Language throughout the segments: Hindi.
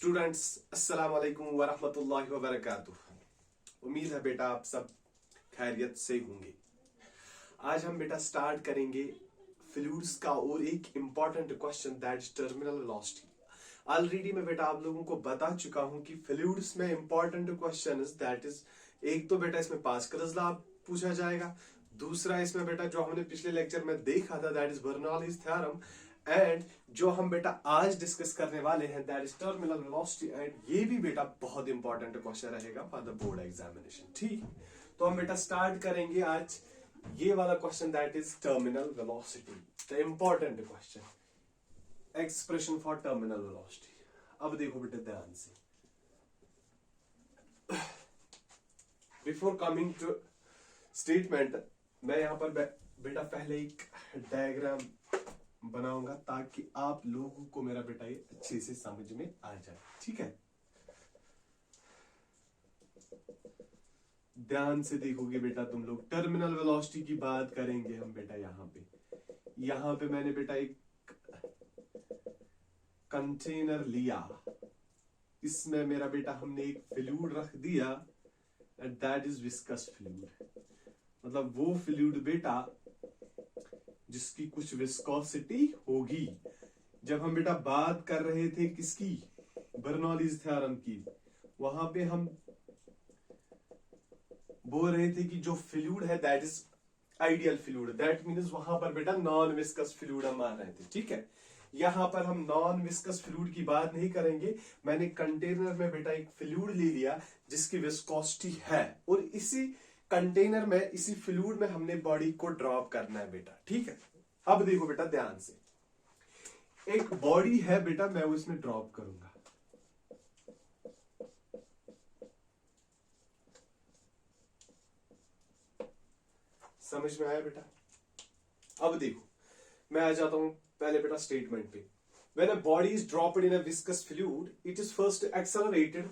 स्टूडेंट्स अस्सलाम वालेकुम वरहमतुल्लाहि वबरकातुह। उम्मीद है बेटा आप सब खैरियत से होंगे। आज हम बेटा स्टार्ट करेंगे फ्लूइड्स का और एक important question that is terminal velocity. Already मैं बेटा आप लोगों को बता चुका हूं कि फ्लूइड्स में इंपॉर्टेंट क्वेश्चन दैट इज एक तो बेटा इसमें पास्कल्स लॉ पूछा जाएगा, दूसरा इसमें बेटा जो हमने पिछले लेक्चर में देखा था that is Bernoulli's theorem, and जो हम बेटा आज डिस्कस करने वाले हैं that is terminal velocity. And ये भी बेटा बहुत इंपॉर्टेंट क्वेश्चन रहेगा फॉर द बोर्ड एग्जामिनेशन। ठीक, तो हम बेटा स्टार्ट करेंगे आज ये वाला question that is terminal velocity, the important question, expression for terminal velocity. अब देखो बेटा ध्यान से, बिफोर कमिंग टू स्टेटमेंट मैं यहां पर बेटा पहले एक डायग्राम बनाऊंगा ताकि आप लोगों को मेरा बेटा ये अच्छे से समझ में आ जाए। ठीक है, ध्यान से देखोगे बेटा तुम लोग। टर्मिनल वेलोसिटी की बात करेंगे हम बेटा। यहां पे मैंने बेटा एक कंटेनर लिया, इसमें मेरा बेटा हमने एक फ्लूइड रख दिया and that is viscous fluid. मतलब वो फ्लूइड बेटा जिसकी कुछ विस्कोसिटी होगी। जब हम बेटा बात कर रहे थे किसकी, बर्नौलीज थ्योरम की, वहां पे हम बोल रहे थे कि जो फ्लूइड है that is ideal fluid, that means वहां पर बेटा नॉन विस्कस फ्लूइड हम मान रहे थे। ठीक है, यहां पर हम नॉन विस्कस फ्लूइड की बात नहीं करेंगे। मैंने कंटेनर में बेटा एक फ्लूइड ले लिया जिसकी विस्कोसिटी है, और इसी कंटेनर में, इसी फ्लूइड में हमने बॉडी को ड्रॉप करना है बेटा। ठीक है, अब देखो बेटा ध्यान से, एक बॉडी है बेटा, मैं वो इसमें ड्रॉप करूंगा। समझ में आया बेटा? अब देखो मैं आ जाता हूं पहले बेटा स्टेटमेंट पे। When a body is dropped in a viscous fluid it is first accelerated.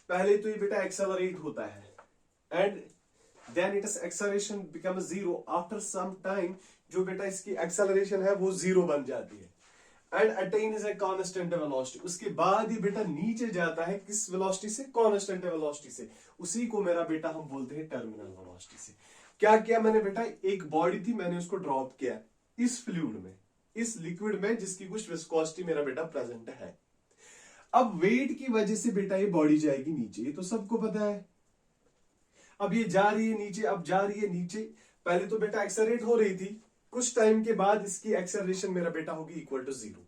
पहले तो ये बेटा एक्सेलरेट होता है and then its acceleration becomes zero after some time। जो बेटा इसकी acceleration है वो जीरो बन जाती है and attain is a constant velocity। उसके बाद ही बेटा नीचे जाता है किस velocity से, constant velocity से। उसी को मेरा बेटा हम बोलते हैं टर्मिनल velocity से। क्या किया मैंने बेटा, एक बॉडी थी, मैंने उसको ड्रॉप किया इस फ्लूइड में, इस लिक्विड में जिसकी कुछ विस्कोसिटी मेरा बेटा प्रेजेंट है। अब वेट की वजह से बेटा ये बॉडी जाएगी नीचे, ये तो सबको पता है। अब ये जा रही है नीचे, अब जा रही है नीचे। पहले तो बेटा एक्सेलरेट हो रही थी, कुछ टाइम के बाद इसकी एक्सेलरेशन मेरा बेटा होगी इक्वल टू जीरो।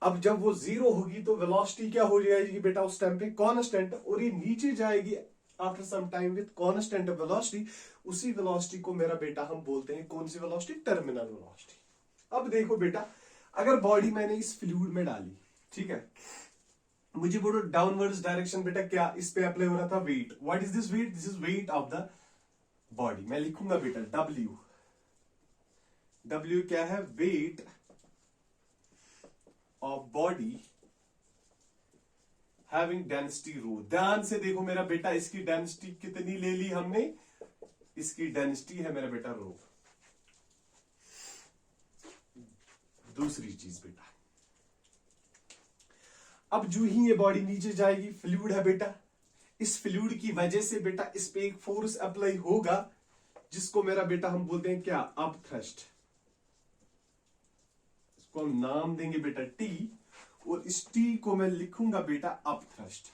अब जब वो जीरो होगी तो वेलोसिटी क्या हो जाएगी बेटा उस टाइम पे, कांस्टेंट, और ये नीचे जाएगी after some time with constant velocity. उसी वेलोसिटी को मेरा बेटा हम बोलते हैं कौन सी वेलोसिटी, टर्मिनल वेलोसिटी। अब देखो बेटा, अगर बॉडी मैंने इस फ्लूइड में डाली, ठीक है, मुझे बोलो डाउनवर्ड्स डायरेक्शन बेटा क्या इस पे अप्लाई हो रहा था, weight. What is this weight, this is weight of the body. मैं लिखूंगा बेटा डब्ल्यू। डब्ल्यू क्या है, weight of body having density rho. ध्यान से देखो मेरा बेटा, इसकी डेंसिटी कितनी ले ली हमने, इसकी डेंसिटी है मेरा बेटा रो। दूसरी चीज बेटा, अब जो ही ये बॉडी नीचे जाएगी, फ्लूइड है बेटा, इस फ्लूइड की वजह से बेटा इस पे एक फोर्स अप्लाई होगा जिसको मेरा बेटा हम बोलते हैं क्या, अप थ्रस्ट। इसको हम नाम देंगे बेटा टी, और इस टी को मैं लिखूंगा बेटा अप थ्रस्ट।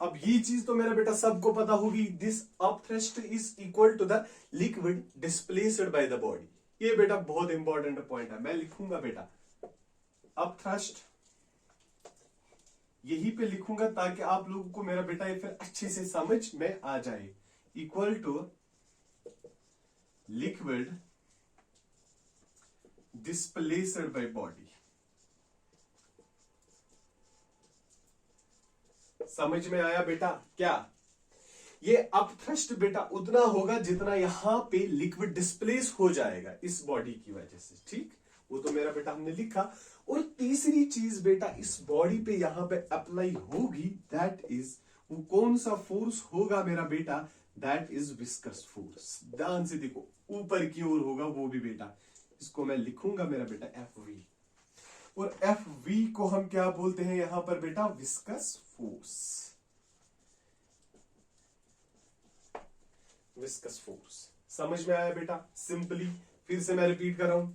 अब ये चीज तो मेरा बेटा सबको पता होगी, this up thrust is equal to the liquid displaced by the body. ये बेटा बहुत इंपॉर्टेंट पॉइंट है, मैं लिखूंगा बेटा अप थ्रस्ट, यहीं पे लिखूंगा ताकि आप लोगों को मेरा बेटा ये फिर अच्छे से समझ में आ जाए। Equal to liquid displaced by body. समझ में आया बेटा? क्या ये अप थ्रस्ट बेटा उतना होगा जितना यहां पे लिक्विड डिस्प्लेस हो जाएगा इस बॉडी की वजह से। ठीक, वो तो मेरा बेटा हमने लिखा। और तीसरी चीज बेटा इस बॉडी पे यहां पे अप्लाई होगी, दैट इज, वो कौन सा फोर्स होगा मेरा बेटा, दैट इज विस्कस फोर्स। ध्यान से देखो, ऊपर की ओर होगा वो भी बेटा, इसको मैं लिखूंगा मेरा बेटा एफ वी। और एफ वी को हम क्या बोलते हैं यहां पर बेटा, विस्कस फोर्स। विस्कस फोर्स समझ में आया बेटा? सिंपली फिर से मैं रिपीट कर रहा हूं,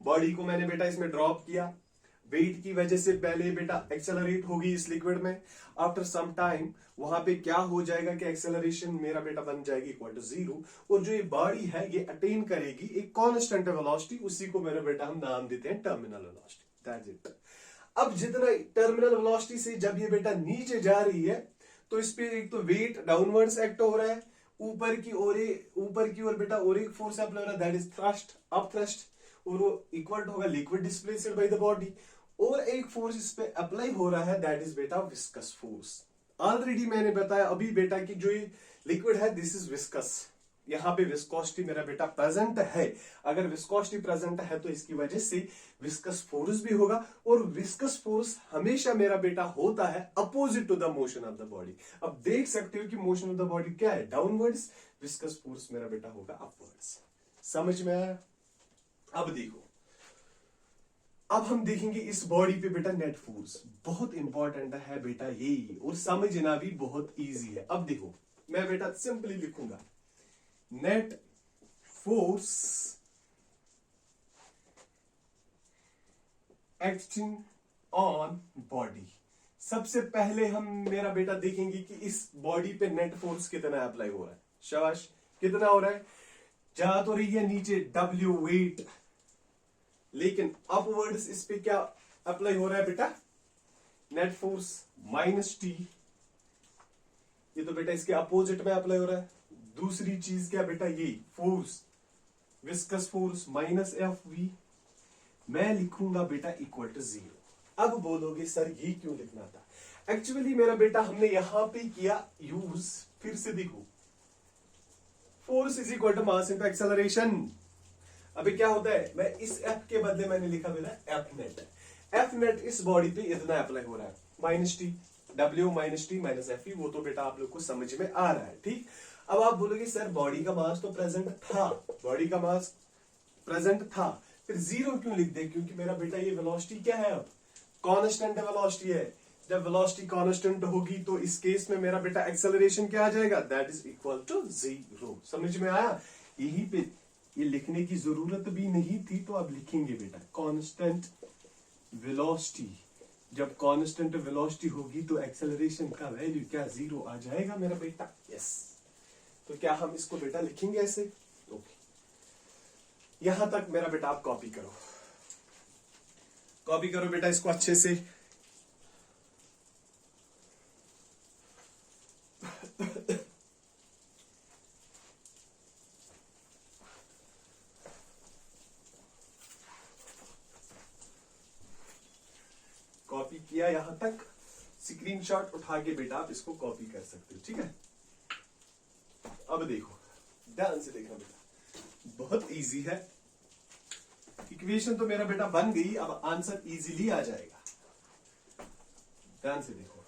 बॉडी को मैंने बेटा इसमें ड्रॉप किया, वेट की वजह से पहले बेटा एक्सेलरेट होगी इस लिक्विड में, आफ्टर सम टाइम वहां पे क्या हो जाएगा कि एक्सेलरेशन मेरा बेटा बन जाएगी इक्वल टू 0, और जो ये बॉडी है ये अटेन करेगी एक कांस्टेंट वेलोसिटी, उसी को मेरा बेटा हम नाम देते हैं टर्मिनल वेलोसिटी, दैट्स इट। अब जितना टर्मिनल वेलोसिटी से जब ये बेटा नीचे जा रही है तो इस पे एक तो वेट डाउनवर्ड्स एक्ट हो रहा है, ऊपर की ओर बेटा और एक फोर्स अप्लाई हो रहा है, that is thrust, up thrust, और वो इक्वल होगा liquid displaced by the body, और एक फोर्स इस पे अप्लाई हो रहा है, दैट इज बेटा विस्कस फोर्स। ऑलरेडी मैंने बताया अभी बेटा कि जो ये लिक्विड है दिस इज विस्कस, यहां पे विस्कोसिटी मेरा बेटा प्रेजेंट है, अगर विस्कोसिटी प्रेजेंट है तो इसकी वजह से विस्कस फोर्स भी होगा, और विस्कस फोर्स हमेशा मेरा बेटा होता है opposite to the motion of the body. अब देख सकते हो कि मोशन ऑफ द बॉडी क्या है, डाउनवर्ड्स, विस्कस फोर्स मेरा बेटा होगा अपवर्ड्स। समझ में आया? अब देखो, अब हम देखेंगे इस बॉडी पे बेटा नेट फोर्स, बहुत इंपॉर्टेंट है बेटा ये, और समझना भी बहुत इजी है। अब देखो मैं बेटा सिंपली लिखूंगा net force acting on body. सबसे पहले हम मेरा बेटा देखेंगे कि इस बॉडी पे नेट फोर्स कितना अप्लाई हो रहा है। शाबाश, कितना हो रहा है? जा तो रही है नीचे W वेट, लेकिन अपवर्ड्स इस पे क्या अप्लाई हो रहा है बेटा, नेट फोर्स माइनस टी, ये तो बेटा इसके अपोजिट में अप्लाई हो रहा है। दूसरी चीज क्या बेटा, ये force viscous force minus F V, मैं लिखूंगा बेटा इक्वल टू 0। अब बोलोगे सर ये क्यों लिखना था? एक्चुअली मेरा बेटा हमने यहां पे किया यूज, फिर से देखो, force is equal to mass into acceleration. अभी क्या होता है, मैं इस एफ के बदले मैंने लिखा बेटा एफ नेट। एफ नेट इस बॉडी पे इतना अप्लाई हो रहा है, minus T, W minus T minus F E, वो तो बेटा आप लोग को समझ में आ रहा है, ठीक। अब आप बोलोगे सर बॉडी का मास तो प्रेजेंट था, बॉडी का मास प्रेजेंट था, फिर 0 क्यों लिख दे? क्योंकि मेरा बेटा ये वेलोसिटी क्या है, अब कांस्टेंट वेलोसिटी है। जब वेलोसिटी कांस्टेंट होगी तो इस केस में मेरा बेटा एक्सेलरेशन क्या आ जाएगा, दैट इज इक्वल टू 0। समझ में आया? यहीं पे ये लिखने की जरूरत भी नहीं थी, तो अब लिखेंगे बेटा कांस्टेंट वेलोसिटी। जब कांस्टेंट वेलोसिटी होगी तो एक्सेलरेशन का वैल्यू क्या 0 आ जाएगा मेरा बेटा, यस। तो क्या हम इसको बेटा लिखेंगे ऐसे? ओके, यहां तक मेरा बेटा आप कॉपी करो, कॉपी करो बेटा इसको अच्छे से। कॉपी किया यहां तक, स्क्रीनशॉट उठा के बेटा आप इसको कॉपी कर सकते हो, ठीक है। अब देखो, ध्यान से देखना बेटा, बहुत इजी है। इक्वेशन तो मेरा बेटा बन गई, अब आंसर इजीली आ जाएगा। ध्यान से देखो,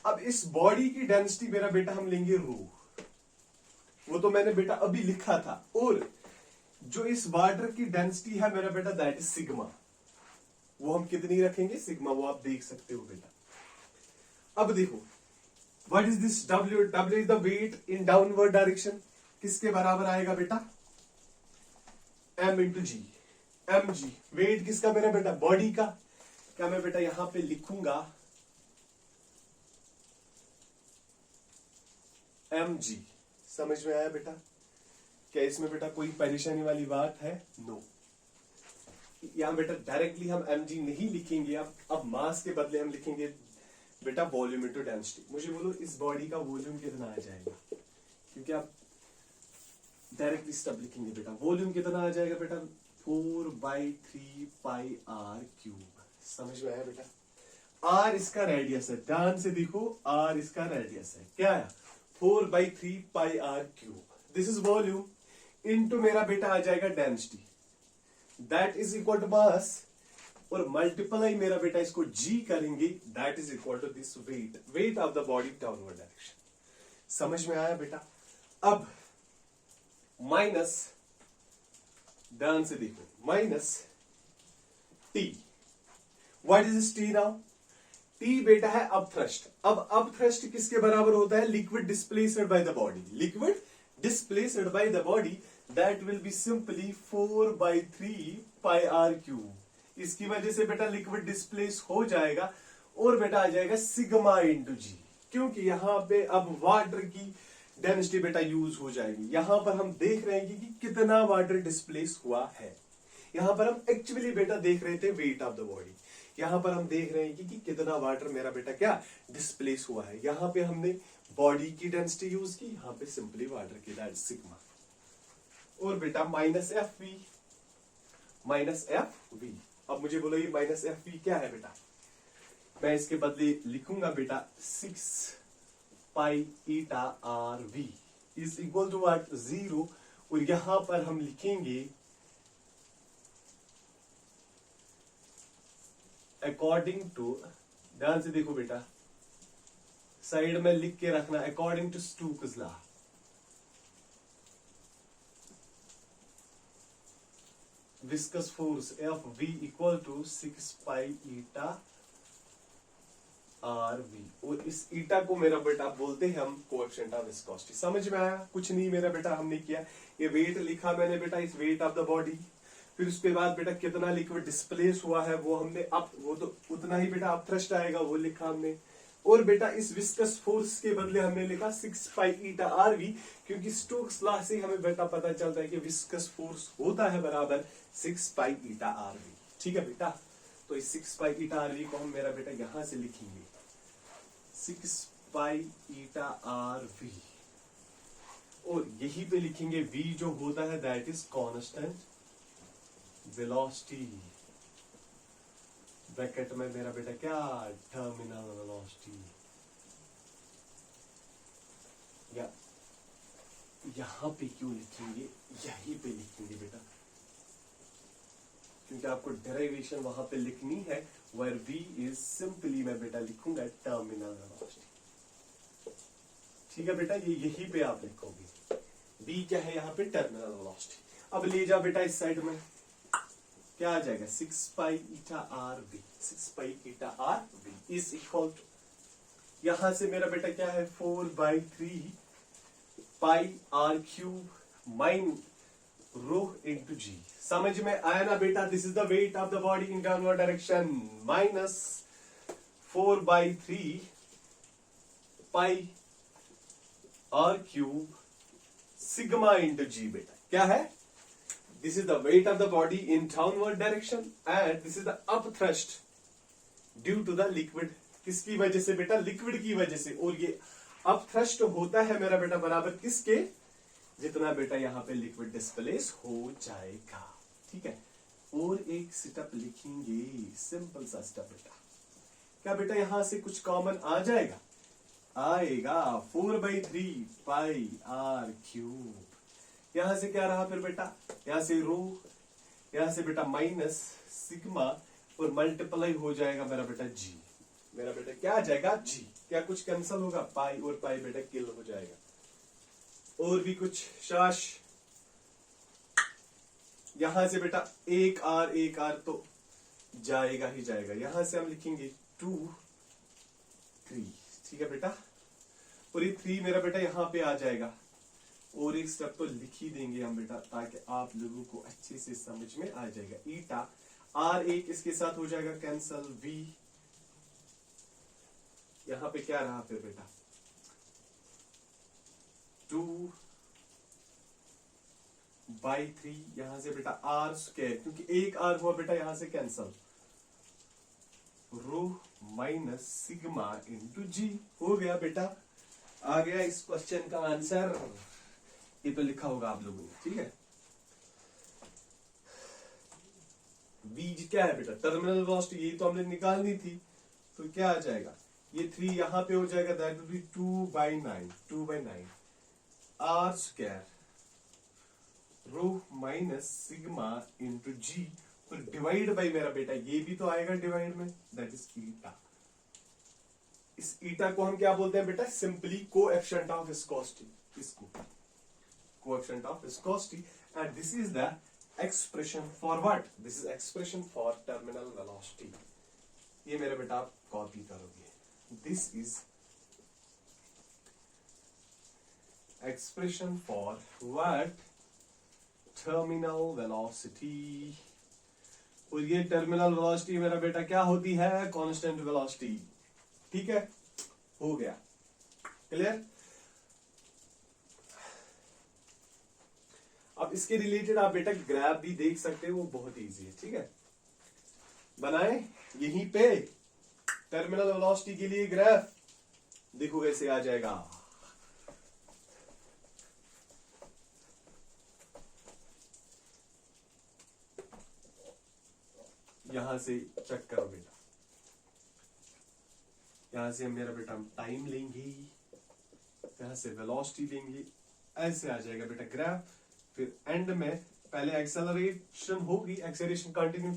अब इस बॉडी की डेंसिटी मेरा बेटा हम लेंगे रो, वो तो मैंने बेटा अभी लिखा था, और जो इस वाटर की डेंसिटी है मेरा बेटा दैट इज सिग्मा, वो हम कितनी रखेंगे, सिग्मा, वो आप देख सकते हो बेटा। अब देखो, what is this W? W is the weight in downward direction, किसके बराबर आएगा बेटा, M into G, M G. Weight किसका मेरा बेटा, बॉडी का। क्या मैं बेटा यहां पे लिखूंगा एम जी? समझ में आया बेटा? क्या इसमें बेटा कोई परेशानी वाली बात है? नो। यहां बेटा डायरेक्टली हम एम जी नहीं लिखेंगे, अब मास के बदले हम लिखेंगे बेटा वॉल्यूम इंटू डेंसिटी। मुझे बोलो इस बॉडी का वॉल्यूम कितना आ जाएगा, क्योंकि आप डायरेक्टली स्टब लिखेंगे बेटा, वॉल्यूम कितना आ जाएगा बेटा, 4/3 पाई आर क्यूब। समझ में आया बेटा? आर इसका रेडियस है, ध्यान से देखो, आर इसका रेडियस है, क्या है, 4/3 pi are cube. This is volume into मेरा बेटा आ जाएगा density, that is equal to mass, और मल्टीप्लाई मेरा बेटा इसको जी करेंगे, that is equal to this weight, weight of the body downward direction. समझ में आया बेटा? अब माइनस, ध्यान से देखो, minus T, what is this T now? T बेटा है अब थ्रस्ट। अब थ्रस्ट किसके बराबर होता है? Liquid displaced by the body. Liquid displaced by the body that will be simply 4/3 pi are cube. इसकी वजह से बेटा लिक्विड डिस्प्लेस हो जाएगा और बेटा आ जाएगा सिग्मा इंटू जी, क्योंकि यहां पे अब वाटर की डेंसिटी बेटा यूज हो जाएगी। यहां पर हम देख रहे हैं कि कितना वाटर डिस्प्लेस हुआ है। यहां पर हम एक्चुअली बेटा देख रहे थे वेट ऑफ द बॉडी, यहां पर हम देख रहे हैं कि कितना वाटर मेरा बेटा क्या डिस्प्लेस हुआ है। यहां पे हमने बॉडी की डेंसिटी यूज की, यहां पे सिंपली वाटर की, दैट सिग्मा। और बेटा minus F V, minus F V. अब मुझे बोलो ये माइनस एफ वी क्या है बेटा? मैं इसके बदले लिखूंगा बेटा 6 pi eta are v is equal to what? 0। और यहां पर हम लिखेंगे अकॉर्डिंग टू, ध्यान से देखो बेटा, साइड में लिख के रखना, according to Stokes law. Viscous force F V equal to 6 pi eta are V. और इस ईटा को मेरा बेटा बोलते हैं हम कोएफिशिएंट ऑफ विस्कोसिटी। समझ में आया? कुछ नहीं मेरा बेटा हमने किया, ये वेट लिखा मैंने बेटा, इस वेट ऑफ द बॉडी। फिर उसके बाद बेटा कितना लिक्विड डिस्प्लेस हुआ है वो हमने अप, वो तो उतना ही बेटा अप थ्रस्ट आएगा वो लिखा हमने। और बेटा इस विस्कस फोर्स के बदले हमने लिखा 6 पाई ईटा आर वी, क्योंकि स्टोक्स लॉ से हमें बेटा पता चलता है कि विस्कस फोर्स होता है बराबर 6 पाई ईटा आर वी। ठीक है बेटा, तो इस 6 पाई ईटा आर वी को हम मेरा बेटा यहां से लिखेंगे 6 पाई ईटा आर वी, और यहीं पे लिखेंगे v जो होता है that is constant velocity. Bracket में मेरा बेटा क्या? Terminal velocity. या यहां पे क्यों लिखेंगे? यहीं पे लिखेंगे बेटा, क्योंकि आपको डेरिवेशन वहां पे लिखनी है, where v is सिंपली मैं बेटा लिखूंगा टर्मिनल वेलोसिटी। ठीक है बेटा, ये यहीं पे आप लिखोगे v क्या है यहाँ पे? Terminal velocity. अब ले जाओ बेटा इस साइड में, क्या आ जाएगा? 6 pi eta are v, 6 pi eta are v is equal to, यहां से मेरा बेटा क्या है? 4/3 pi are cube minus rho into G. समझ में आया ना बेटा? This is the weight of the body in downward direction, minus 4/3 pi are cube sigma into G. बेटा क्या है? This is the weight of the body in downward direction and this is the up thrust due to the liquid। किसकी वजह से बेटा? लिक्विड की वजह से। और ये up thrust होता है मेरा बेटा बराबर किसके? जितना बेटा यहाँ पे लिक्विड डिस्प्लेस हो जाएगा। ठीक है, और एक स्टेप लिखेंगे, सिंपल सा स्टेप बेटा। क्या बेटा यहां से कुछ कॉमन आ जाएगा? आएगा 4/3 पाई आर क्यूब। यहां से क्या रहा फिर बेटा? यहां से रो, यहां से बेटा माइनस सिग्मा, और मल्टीप्लाई हो जाएगा मेरा बेटा जी। मेरा बेटा क्या आ जाएगा? जी। क्या कुछ कैंसिल होगा? पाई और पाई बेटा किल हो जाएगा। और भी कुछ शाश, यहां से बेटा एक आर तो जाएगा ही जाएगा। यहां से हम लिखेंगे 2 3। ठीक है बेटा, और ये 3 मेरा बेटा यहां पे आ जाएगा। और एक स्टेप तो लिख ही देंगे हम बेटा, ताकि आप लोगों को अच्छे से समझ में आ जाएगा। ईटा आर एक इसके साथ हो जाएगा कैंसल, वी यहां पे क्या रहा फिर बेटा? 2/3, यहां से बेटा आर स्क्वायर, क्योंकि एक आर हुआ बेटा यहां से कैंसल, रो माइनस सिग्मा इंटू जी। हो गया बेटा, आ गया इस क्वेश्चन का आंसर। ये तो लिखा होगा आप लोगों ने। ठीक है, v क्या है बेटा? टर्मिनल वेलोसिटी, ये तो हमने निकालनी थी, तो क्या आ जाएगा? ये 3 यहां पे हो जाएगा, that will be 2/9 r square rho minus sigma into G, और डिवाइड बाई मेरा बेटा ये भी तो आएगा डिवाइड में, दैट इज ईटा। इस ईटा को हम क्या बोलते हैं बेटा? Simply coefficient of viscosity. इसको coefficient of viscosity, and this is the expression for what? This is expression for terminal velocity। ये मेरे बेटा आप कॉपी करोगे। This is expression for what terminal velocity, और ये टर्मिनल वेलोसिटी मेरा बेटा क्या होती है, कांस्टेंट वेलोसिटी। ठीक है, हो गया क्लियर। अब इसके रिलेटेड आप बेटा ग्राफ भी देख सकते हो, वो बहुत इजी है। ठीक है, बनाए यहीं पे टर्मिनल वेलोसिटी के लिए ग्राफ, देखो कैसे आ जाएगा। यहां से चेक करो बेटा, यहां से मेरा बेटा हम टाइम लेंगे, यहां से वेलोसिटी लेंगे, ऐसे आ जाएगा बेटा ग्राफ। फिर एंड में पहले एक्सेलरेशन होगी, एक्सेलरेशन कंटिन्यू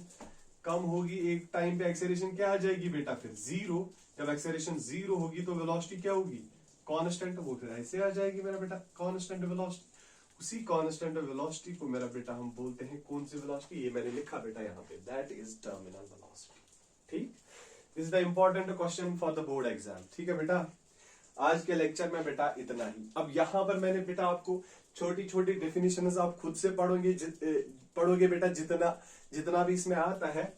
कम होगी, एक टाइम पे एक्सेलरेशन क्या आ जाएगी बेटा, फिर जीरो। जब एक्सेलरेशन जीरो होगी तो वेलोसिटी क्या होगी, कांस्टेंट, वो फिर ऐसे आ जाएगी मेरा बेटा कांस्टेंट वेलोसिटी। उसी कांस्टेंट वेलोसिटी को मेरा बेटा हम बोलते हैं कौन सी वेलोसिटी, ये मैंने लिखा बेटा यहाँ पे, दैट इज टर्मिनल वेलोसिटी। ठीक, this is the important question for the board exam. ठीक है बेटा, आज के लेक्चर में बेटा इतना ही। अब यहाँ पर मैंने बेटा आपको छोटी छोटी डेफिनेशंस आप खुद से पढ़ोगे बेटा, जितना भी इसमें आता है।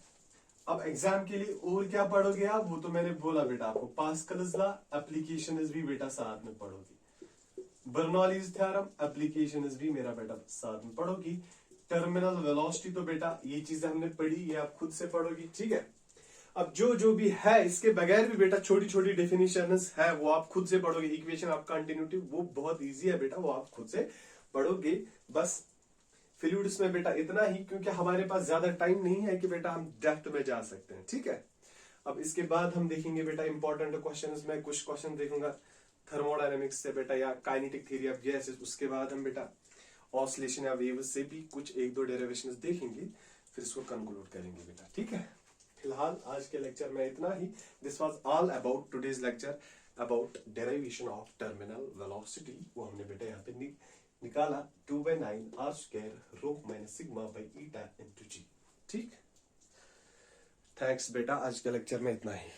अब एग्जाम के लिए और क्या पढ़ोगे आप, वो तो मैंने बोला बेटा आपको, पास्कल्स लॉ एप्लीकेशंस भी बेटा साथ में पढ़ोगी, बर्नौलीज थ्योरम एप्लीकेशंस भी मेरा बेटा साथ में पढ़ोगी। टर्मिनल वेलोसिटी तो बेटा ये चीजें हमने पढ़ी, ये आप खुद से पढ़ोगी। ठीक है, अब जो भी है इसके बगैर भी बेटा छोटी छोटी डेफिनेशंस है, वो आप खुद से पढ़ोगे। इक्वेशन ऑफ कंटिन्यूटी वो बहुत इजी है बेटा, वो आप खुद से पढ़ोगे। बस फ्लूइड्स में बेटा इतना ही, क्योंकि हमारे पास ज्यादा टाइम नहीं है कि बेटा हम डेप्थ में जा सकते हैं। ठीक है, अब इसके बाद हम देखेंगे बेटा इंपॉर्टेंट क्वेश्चंस में कुछ क्वेश्चन देखूंगा थर्मोडायनेमिक्स से बेटा, या काइनेटिक थ्योरी ऑफ गैसेस। उसके बाद हम बेटा ऑसिलेशन या वेव्स से भी कुछ एक दो डेरिवेशंस देखेंगे, फिर इसको कंक्लूड करेंगे बेटा। ठीक है, फिलहाल आज के लेक्चर में इतना ही। This was all about today's lecture about derivation of terminal velocity. वो हमने बेटा यहाँ पे निकाला 2/9 r² ρ - sigma by eta into g। ठीक, थैंक्स बेटा, आज के लेक्चर में इतना ही।